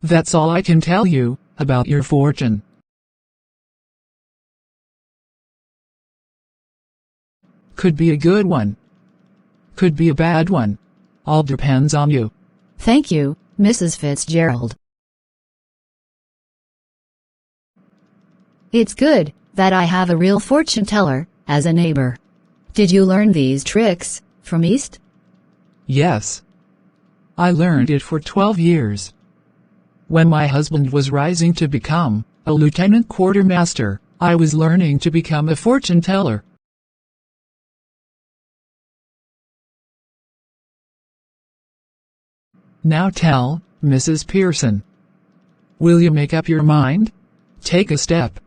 That's all I can tell you about your fortune. Could be a good one. Could be a bad one. All depends on you. Thank you, Mrs. Fitzgerald. It's good that I have a real fortune teller as a neighbor. Did you learn these tricks from East? Yes. I learned it for 12 years. When my husband was rising to become a lieutenant quartermaster, I was learning to become a fortune teller. Now tell, Mrs. Pearson. Will you make up your mind? Take a step.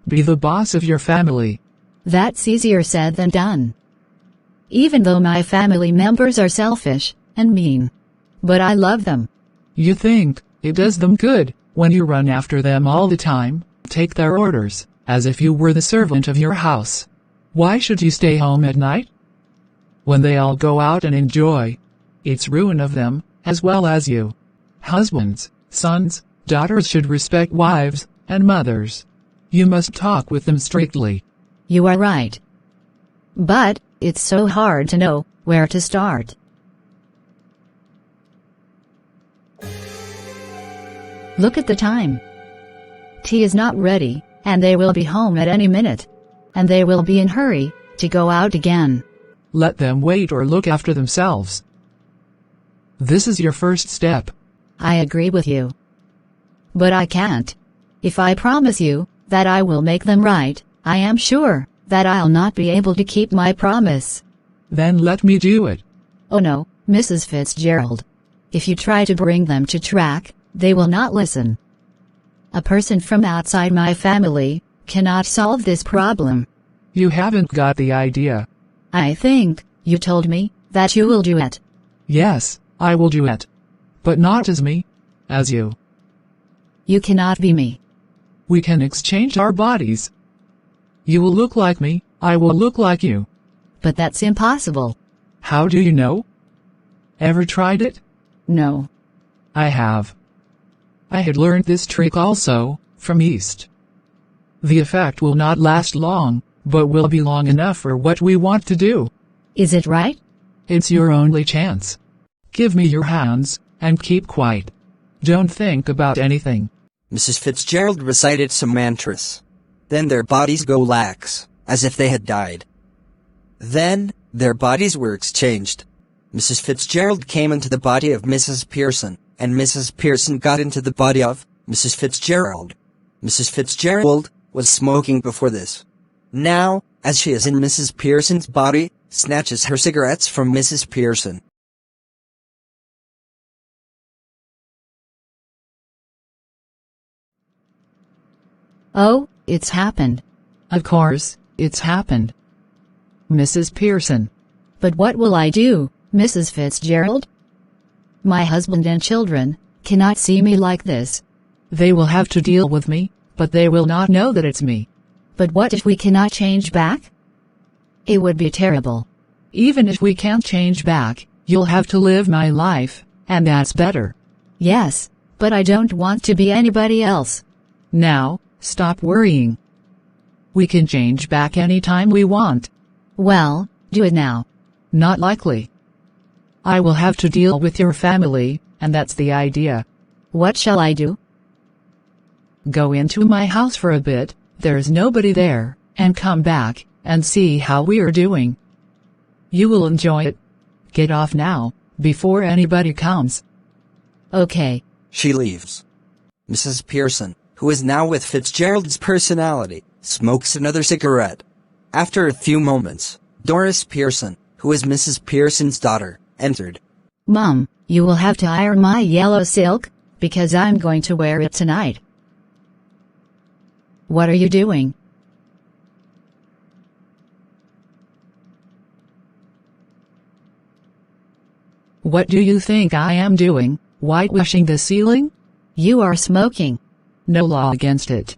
Be the boss of your family. That's easier said than done. Even though my family members are selfish and mean. But I love them. You think it does them good when you run after them all the time, take their orders, as if you were the servant of your house. Why should you stay home at night? When they all go out and enjoy, it's ruin of them, as well as you. Husbands, sons, daughters should respect wives and mothers. You must talk with them strictly. You are right. But it's so hard to know where to start. Look at the time. Tea is not ready, and they will be home at any minute. And they will be in a hurry to go out again. Let them wait or look after themselves. This is your first step. I agree with you. But I can't. If I promise you that I will make them right, I am sure that I'll not be able to keep my promise. Then let me do it. Oh no, Mrs. Fitzgerald. If you try to bring them to track, they will not listen. A person from outside my family cannot solve this problem. You haven't got the idea. I think you told me that you will do it. Yes, I will do it. But not as me, as you. You cannot be me. We can exchange our bodies. You will look like me, I will look like you. But that's impossible. How do you know? Ever tried it? No. I have. I had learned this trick also, from East. The effect will not last long, but will be long enough for what we want to do. Is it right? It's your only chance. Give me your hands, and keep quiet. Don't think about anything. Mrs. Fitzgerald recited some mantras. Then their bodies go lax, as if they had died. Then, their bodies were exchanged. Mrs. Fitzgerald came into the body of Mrs. Pearson, and Mrs. Pearson got into the body of Mrs. Fitzgerald. Mrs. Fitzgerald was smoking before this. Now, as she is in Mrs. Pearson's body, snatches her cigarettes from Mrs. Pearson. Oh, it's happened. Of course, it's happened. Mrs. Pearson. But what will I do, Mrs. Fitzgerald? My husband and children cannot see me like this. They will have to deal with me, but they will not know that it's me. But what if we cannot change back? It would be terrible. Even if we can't change back, you'll have to live my life, and that's better. Yes, but I don't want to be anybody else. Now, stop worrying. We can change back anytime we want. Well, do it now. Not likely. I will have to deal with your family, and that's the idea. What shall I do? Go into my house for a bit, there's nobody there, and come back, and see how we are doing. You will enjoy it. Get off now, before anybody comes. Okay. She leaves. Mrs. Pearson, who is now with Fitzgerald's personality, smokes another cigarette. After a few moments, Doris Pearson, who is Mrs. Pearson's daughter, entered. Mom, you will have to iron my yellow silk, because I'm going to wear it tonight. What are you doing? What do you think I am doing, whitewashing the ceiling? You are smoking. No law against it.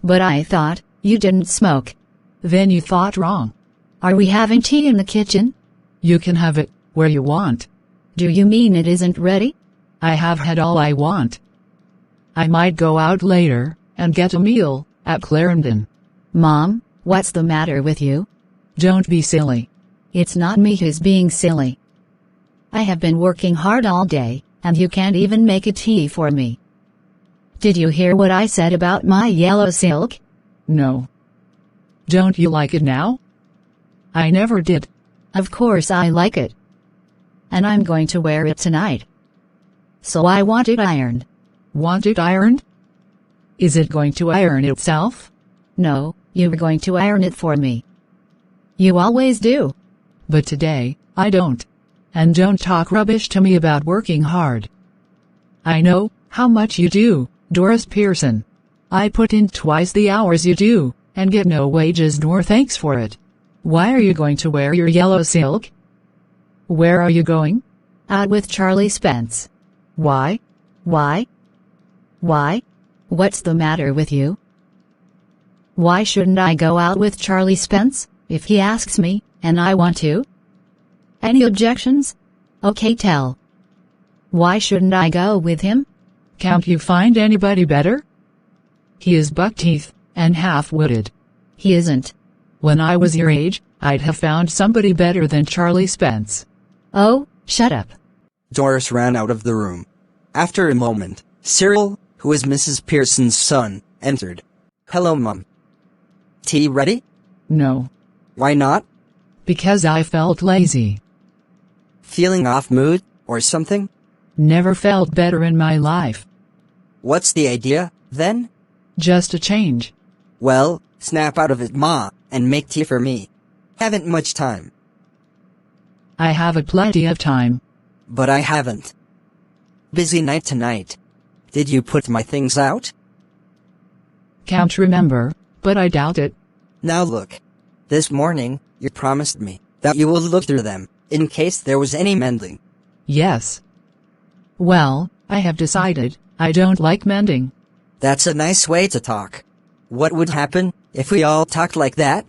But I thought you didn't smoke. Then you thought wrong. Are we having tea in the kitchen? You can have it where you want. Do you mean it isn't ready? I have had all I want. I might go out later and get a meal at Clarendon. Mom, what's the matter with you? Don't be silly. It's not me who's being silly. I have been working hard all day, and you can't even make a tea for me. Did you hear what I said about my yellow silk? No. Don't you like it now? I never did. Of course I like it. And I'm going to wear it tonight. So I want it ironed. Want it ironed? Is it going to iron itself? No, you're going to iron it for me. You always do. But today, I don't. And don't talk rubbish to me about working hard. I know how much you do, Doris Pearson. I put in twice the hours you do, and get no wages nor thanks for it. Why are you going to wear your yellow silk? Where are you going? Out with Charlie Spence. Why? Why? Why? What's the matter with you? Why shouldn't I go out with Charlie Spence, if he asks me, and I want to? Any objections? Okay, tell. Why shouldn't I go with him? Can't you find anybody better? He is buck-teeth and half-witted. He isn't. When I was your age, I'd have found somebody better than Charlie Spence. Oh, shut up. Doris ran out of the room. After a moment, Cyril, who was Mrs. Pearson's son, entered. Hello, Mum. Tea ready? No. Why not? Because I felt lazy. Feeling off mood, or something? Never felt better in my life. What's the idea, then? Just a change. Well, snap out of it, Ma, and make tea for me. Haven't much time. I have a plenty of time. But I haven't. Busy night tonight. Did you put my things out? Can't remember, but I doubt it. Now look. This morning, you promised me that you will look through them, in case there was any mending. Yes. Well, I have decided I don't like mending. That's a nice way to talk. What would happen if we all talked like that?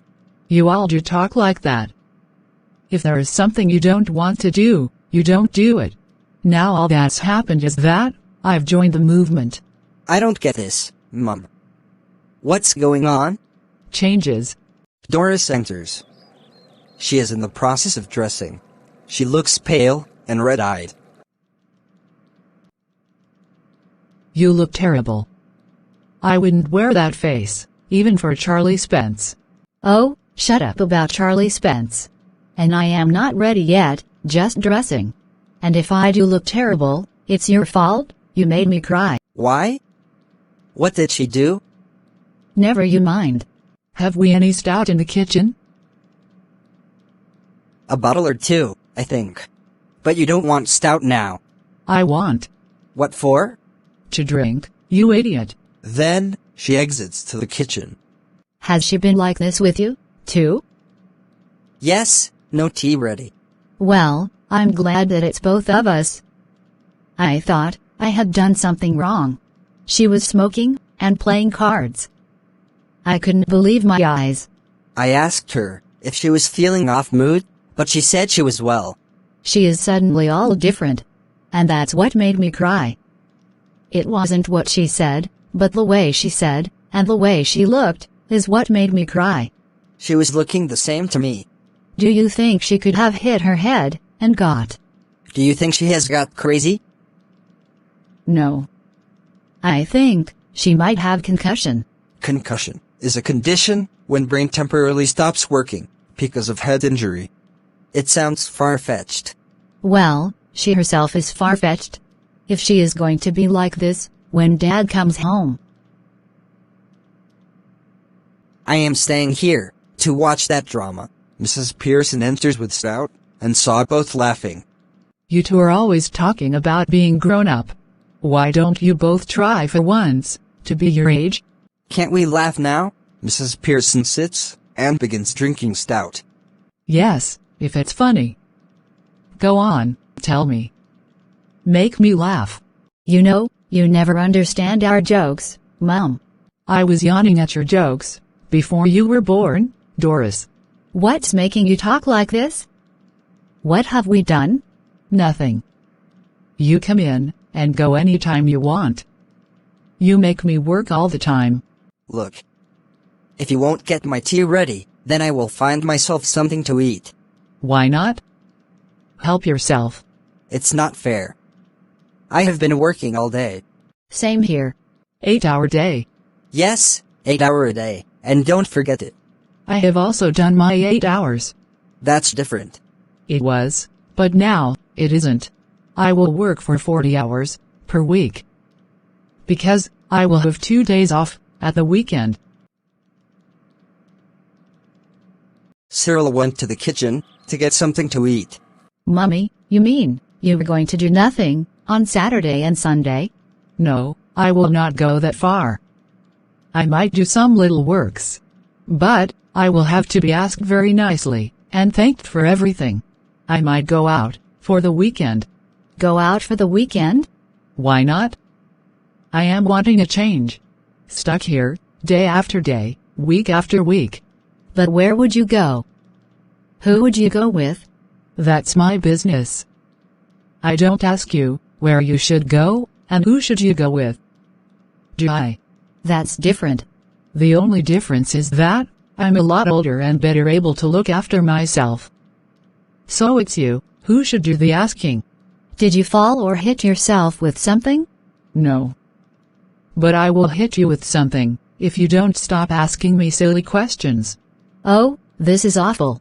You all do talk like that. If there is something you don't want to do, you don't do it. Now all that's happened is that I've joined the movement. I don't get this, Mum. What's going on? Changes. Doris enters. She is in the process of dressing. She looks pale and red-eyed. You look terrible. I wouldn't wear that face, even for Charlie Spence. Oh, shut up about Charlie Spence. And I am not ready yet, just dressing. And if I do look terrible, it's your fault, you made me cry. Why? What did she do? Never you mind. Have we any stout in the kitchen? A bottle or two, I think. But you don't want stout now. I want. What for? To drink, you idiot. Then, she exits to the kitchen. Has she been like this with you, too? Yes, no tea ready. Well, I'm glad that it's both of us. I thought I had done something wrong. She was smoking and playing cards. I couldn't believe my eyes. I asked her if she was feeling off mood, but she said she was well. She is suddenly all different. And that's what made me cry. It wasn't what she said, but the way she said, and the way she looked, is what made me cry. She was looking the same to me. Do you think she could have hit her head and got? Do you think she has got crazy? No. I think she might have concussion. Concussion is a condition when brain temporarily stops working because of head injury. It sounds far-fetched. Well, she herself is far-fetched. If she is going to be like this when Dad comes home. I am staying here to watch that drama. Mrs. Pearson enters with stout and saw both laughing. You two are always talking about being grown up. Why don't you both try for once to be your age? Can't we laugh now? Mrs. Pearson sits and begins drinking stout. Yes, if it's funny. Go on, tell me. Make me laugh. You know, you never understand our jokes, Mom. I was yawning at your jokes before you were born, Doris. What's making you talk like this? What have we done? Nothing. You come in and go anytime you want. You make me work all the time. Look. If you won't get my tea ready, then I will find myself something to eat. Why not? Help yourself. It's not fair. I have been working all day. Same here. 8-hour day. Yes, 8 hours a day, and don't forget it. I have also done my 8 hours. That's different. It was, but now, it isn't. I will work for 40 hours per week. Because I will have 2 days off at the weekend. Cyril went to the kitchen to get something to eat. Mummy, you mean you were going to do nothing on Saturday and Sunday? No, I will not go that far. I might do some little works. But I will have to be asked very nicely and thanked for everything. I might go out for the weekend. Go out for the weekend? Why not? I am wanting a change. Stuck here, day after day, week after week. But where would you go? Who would you go with? That's my business. I don't ask you where you should go and who should you go with. Do I? That's different. The only difference is that I'm a lot older and better able to look after myself. So it's you who should do the asking. Did you fall or hit yourself with something? No. But I will hit you with something if you don't stop asking me silly questions. Oh, this is awful.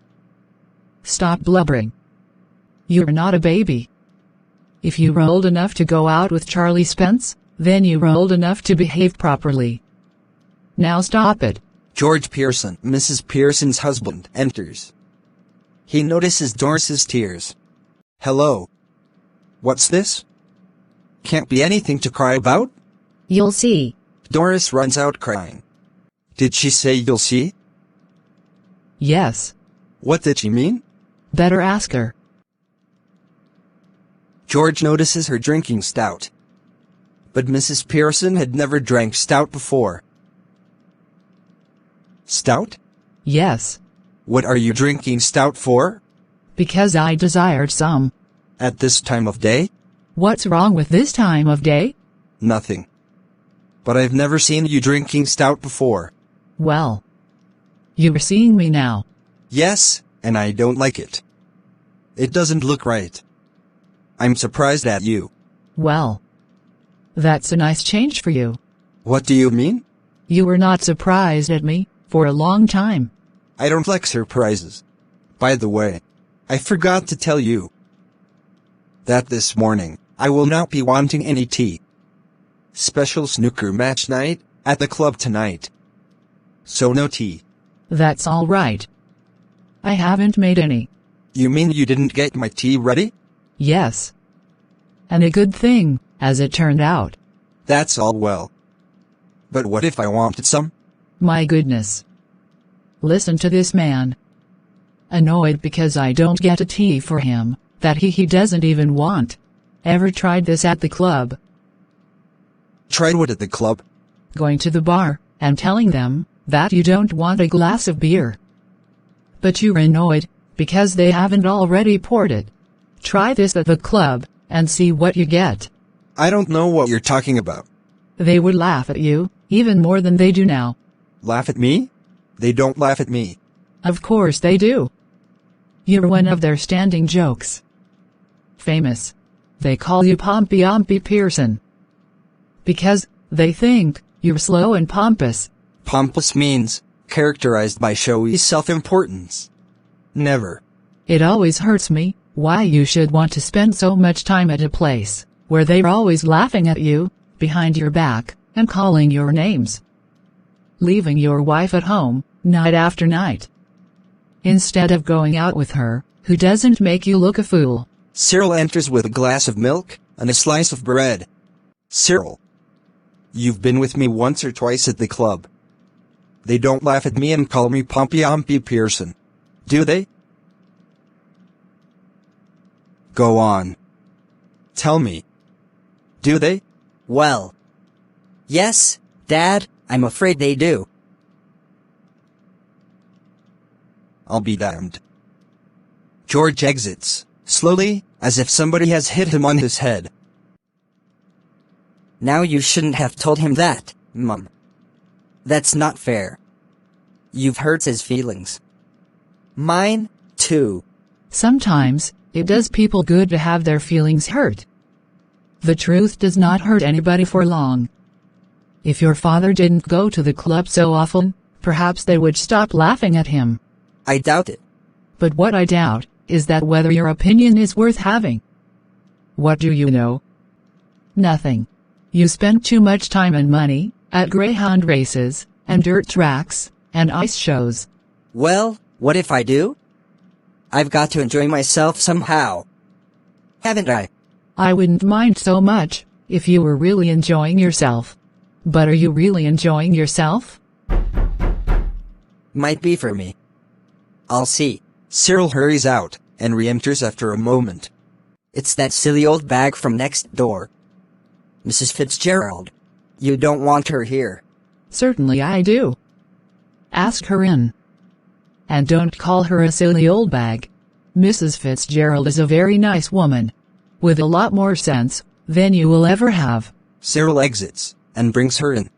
Stop blubbering. You're not a baby. If you were old enough to go out with Charlie Spence, then you were old enough to behave properly. Now stop it. George Pearson, Mrs. Pearson's husband, enters. He notices Doris's tears. Hello. What's this? Can't be anything to cry about? You'll see. Doris runs out crying. Did she say you'll see? Yes. What did she mean? Better ask her. George notices her drinking stout. But Mrs. Pearson had never drank stout before. Stout? Yes. What are you drinking stout for? Because I desired some. At this time of day? What's wrong with this time of day? Nothing. But I've never seen you drinking stout before. Well. You're seeing me now. Yes, and I don't like it. It doesn't look right. I'm surprised at you. Well. That's a nice change for you. What do you mean? You were not surprised at me for a long time. I don't like surprises. By the way, I forgot to tell you that this morning, I will not be wanting any tea. Special snooker match night at the club tonight. So no tea. That's all right. I haven't made any. You mean you didn't get my tea ready? Yes. And a good thing, as it turned out. That's all well. But what if I wanted some? My goodness. Listen to this man. Annoyed because I don't get a tea for him, that he doesn't even want. Ever tried this at the club? Tried what at the club? Going to the bar, and telling them that you don't want a glass of beer. But you're annoyed, because they haven't already poured it. Try this at the club, and see what you get. I don't know what you're talking about. They would laugh at you, even more than they do now. Laugh at me? They don't laugh at me. Of course they do. You're one of their standing jokes. Famous. They call you Pompey Pearson. Because they think you're slow and pompous. Pompous means characterized by showy self-importance. Never. It always hurts me why you should want to spend so much time at a place where they're always laughing at you, behind your back, and calling your names. Leaving your wife at home, night after night. Instead of going out with her, who doesn't make you look a fool. Cyril enters with a glass of milk and a slice of bread. Cyril. You've been with me once or twice at the club. They don't laugh at me and call me Pompey Pearson. Do they? Go on. Tell me. Do they? Well. Yes, Dad, I'm afraid they do. I'll be damned. George exits, slowly, as if somebody has hit him on his head. Now you shouldn't have told him that, Mum. That's not fair. You've hurt his feelings. Mine, too. Sometimes, it does people good to have their feelings hurt. The truth does not hurt anybody for long. If your father didn't go to the club so often, perhaps they would stop laughing at him. I doubt it. But what I doubt is that whether your opinion is worth having. What do you know? Nothing. You spend too much time and money at greyhound races, and dirt tracks, and ice shows. Well, what if I do? I've got to enjoy myself somehow. Haven't I? I wouldn't mind so much if you were really enjoying yourself. But are you really enjoying yourself? Might be for me. I'll see. Cyril hurries out and re-enters after a moment. It's that silly old bag from next door. Mrs. Fitzgerald. You don't want her here. Certainly I do. Ask her in. And don't call her a silly old bag. Mrs. Fitzgerald is a very nice woman. With a lot more sense than you will ever have. Cyril exits and brings her in.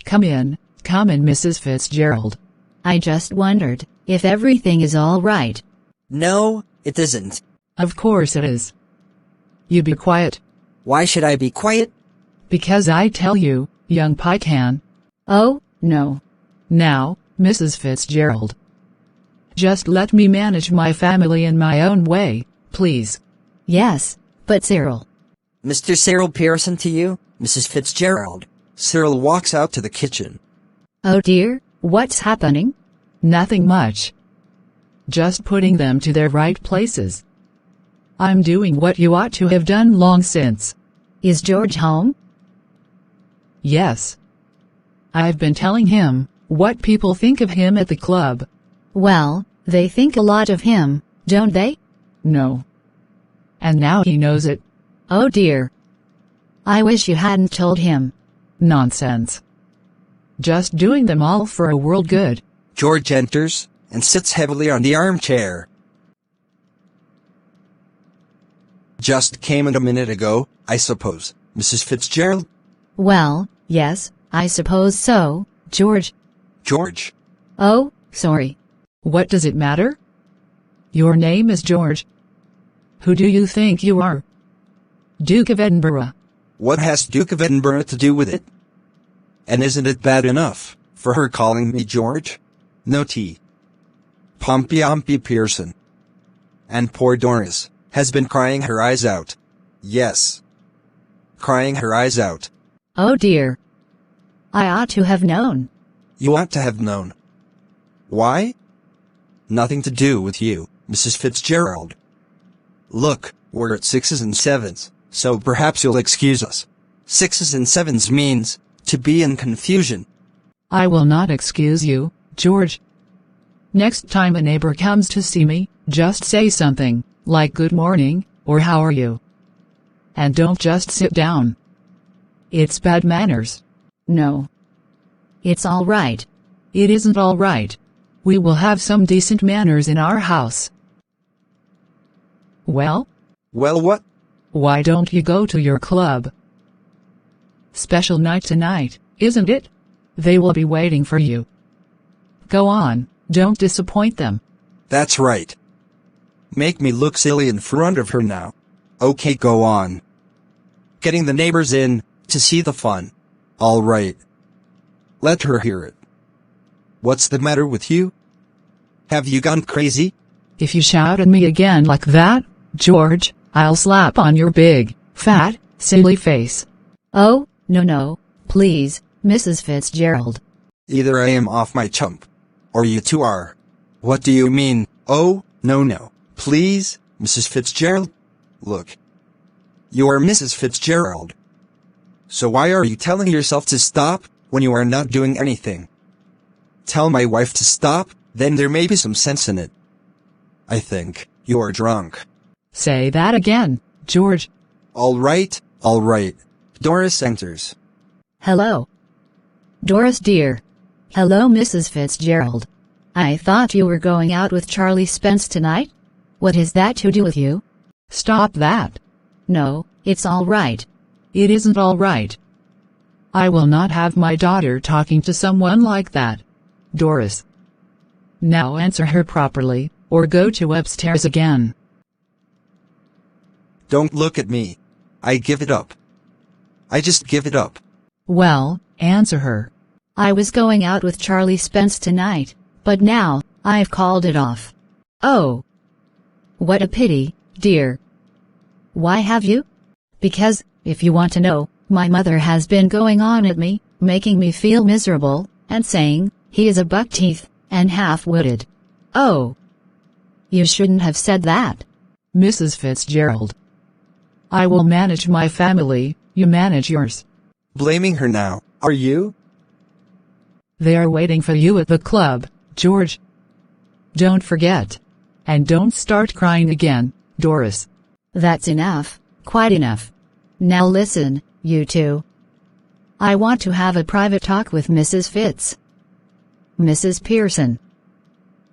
Come in, Mrs. Fitzgerald. I just wondered if everything is all right. No, it isn't. Of course it is. You be quiet. Why should I be quiet? Because I tell you, young Pycan. Oh, no. Now, Mrs. Fitzgerald. Just let me manage my family in my own way, please. Yes, but Cyril. Mr. Cyril Pearson to you, Mrs. Fitzgerald. Cyril walks out to the kitchen. Oh dear, what's happening? Nothing much. Just putting them to their right places. I'm doing what you ought to have done long since. Is George home? Yes. I've been telling him what people think of him at the club. Well, they think a lot of him, don't they? No. And now he knows it. Oh dear. I wish you hadn't told him. Nonsense. Just doing them all for a world good. George enters and sits heavily on the armchair. Just came in a minute ago, I suppose, Mrs. Fitzgerald? Well, yes, I suppose so, George. George. Oh, sorry. What does it matter? Your name is George. Who do you think you are? Duke of Edinburgh. What has Duke of Edinburgh to do with it? And isn't it bad enough for her calling me George? No tea. Pompey Pearson. And poor Doris has been crying her eyes out. Yes. Crying her eyes out. Oh dear. I ought to have known. You ought to have known. Why? Nothing to do with you, Mrs. Fitzgerald. Look, we're at 6s and 7s, so perhaps you'll excuse us. 6s and 7s means to be in confusion. I will not excuse you, George. Next time a neighbor comes to see me, just say something, like good morning, or how are you? And don't just sit down. It's bad manners. No. It's all right. It isn't all right. We will have some decent manners in our house. Well? Well, what? Why don't you go to your club? Special night tonight, isn't it? They will be waiting for you. Go on, don't disappoint them. That's right. Make me look silly in front of her now. Okay, go on. Getting the neighbors in to see the fun. All right. Let her hear it. What's the matter with you? Have you gone crazy? If you shout at me again like that, George, I'll slap on your big, fat, silly face. Oh, no, please, Mrs. Fitzgerald. Either I am off my chump, or you two are. What do you mean? Oh, no. Please, Mrs. Fitzgerald? Look. You are Mrs. Fitzgerald. So why are you telling yourself to stop when you are not doing anything? Tell my wife to stop, then there may be some sense in it. I think you are drunk. Say that again, George. All right. Doris enters. Hello. Doris dear. Hello Mrs. Fitzgerald. I thought you were going out with Charlie Spence tonight? What has that to do with you? Stop that. No, it's all right. It isn't all right. I will not have my daughter talking to someone like that. Doris. Now answer her properly, or go to upstairs again. Don't look at me. I give it up. I just give it up. Well, answer her. I was going out with Charlie Spence tonight, but now, I've called it off. Oh. What a pity, dear. Why have you? Because, if you want to know, my mother has been going on at me, making me feel miserable, and saying, he is a buck-teeth, and half-witted. Oh. You shouldn't have said that. Mrs. Fitzgerald. I will manage my family, you manage yours. Blaming her now, are you? They are waiting for you at the club, George. Don't forget. And don't start crying again, Doris. That's enough, quite enough. Now listen, you two. I want to have a private talk with Mrs. Fitz. Mrs. Pearson.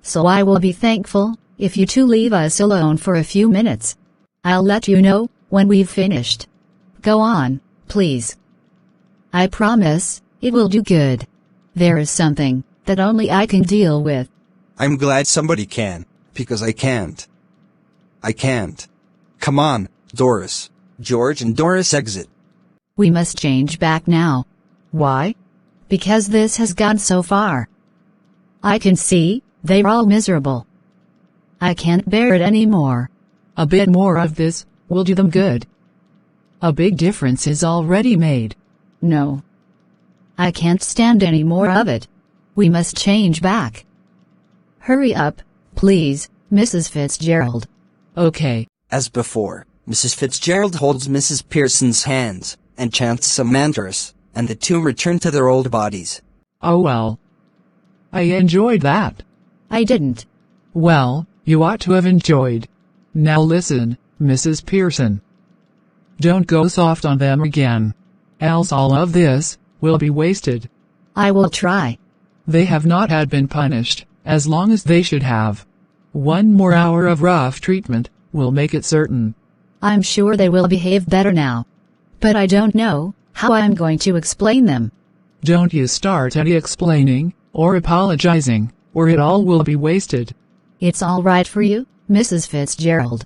So I will be thankful if you two leave us alone for a few minutes. I'll let you know when we've finished. Go on, please. I promise, it will do good. There is something that only I can deal with. I'm glad somebody can, because I can't. I can't. Come on, Doris. George and Doris exit. We must change back now. Why? Because this has gone so far. I can see, they're all miserable. I can't bear it anymore. A bit more of this will do them good. A big difference is already made. No. I can't stand any more of it. We must change back. Hurry up, please, Mrs. Fitzgerald. Okay. As before, Mrs. Fitzgerald holds Mrs. Pearson's hands, and chants some mantras, and the two return to their old bodies. Oh well. I enjoyed that. I didn't. Well, you ought to have enjoyed. Now listen, Mrs. Pearson. Don't go soft on them again. Else all of this will be wasted. I will try. They have not had been punished, as long as they should have. One more hour of rough treatment will make it certain. I'm sure they will behave better now. But I don't know how I'm going to explain them. Don't you start any explaining, or apologizing, or it all will be wasted. It's all right for you, Mrs. Fitzgerald.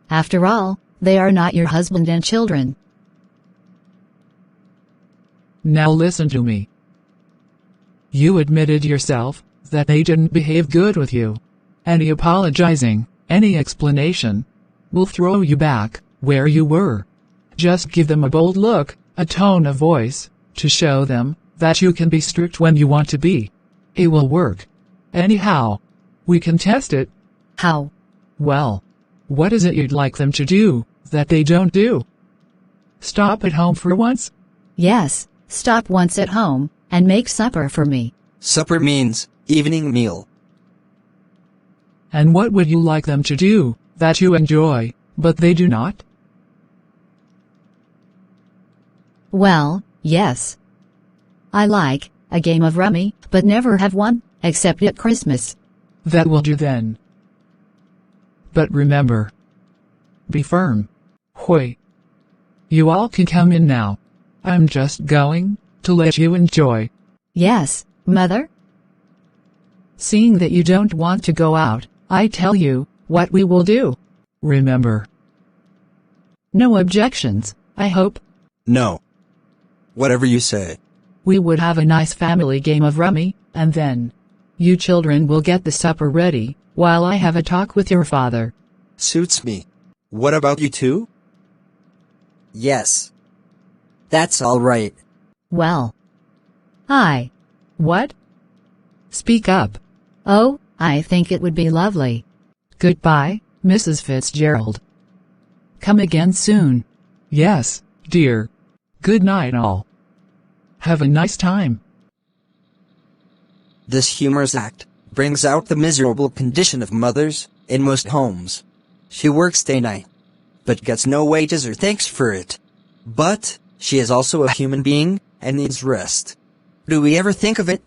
After all, they are not your husband and children. Now listen to me. You admitted yourself that they didn't behave good with you. Any apologizing, any explanation, will throw you back where you were. Just give them a bold look, a tone of voice, to show them that you can be strict when you want to be. It will work. Anyhow, we can test it. How? Well, what is it you'd like them to do that they don't do? Stop at home for once? Yes, stop once at home, and make supper for me. Supper means evening meal. And what would you like them to do that you enjoy, but they do not? Well, yes. I like a game of rummy, but never have one, except at Christmas. That will do then. But remember. Be firm. Hoy. You all can come in now. I'm just going to let you enjoy. Yes, Mother? Seeing that you don't want to go out, I tell you what we will do. Remember. No objections, I hope. No. Whatever you say. We would have a nice family game of rummy, and then you children will get the supper ready, while I have a talk with your father. Suits me. What about you two? Yes. That's all right. Well. What? Speak up. Oh, I think it would be lovely. Goodbye, Mrs. Fitzgerald. Come again soon. Yes, dear. Good night all. Have a nice time. This humorous act brings out the miserable condition of mothers in most homes. She works day-night, but gets no wages or thanks for it. But she is also a human being and needs rest. Do we ever think of it?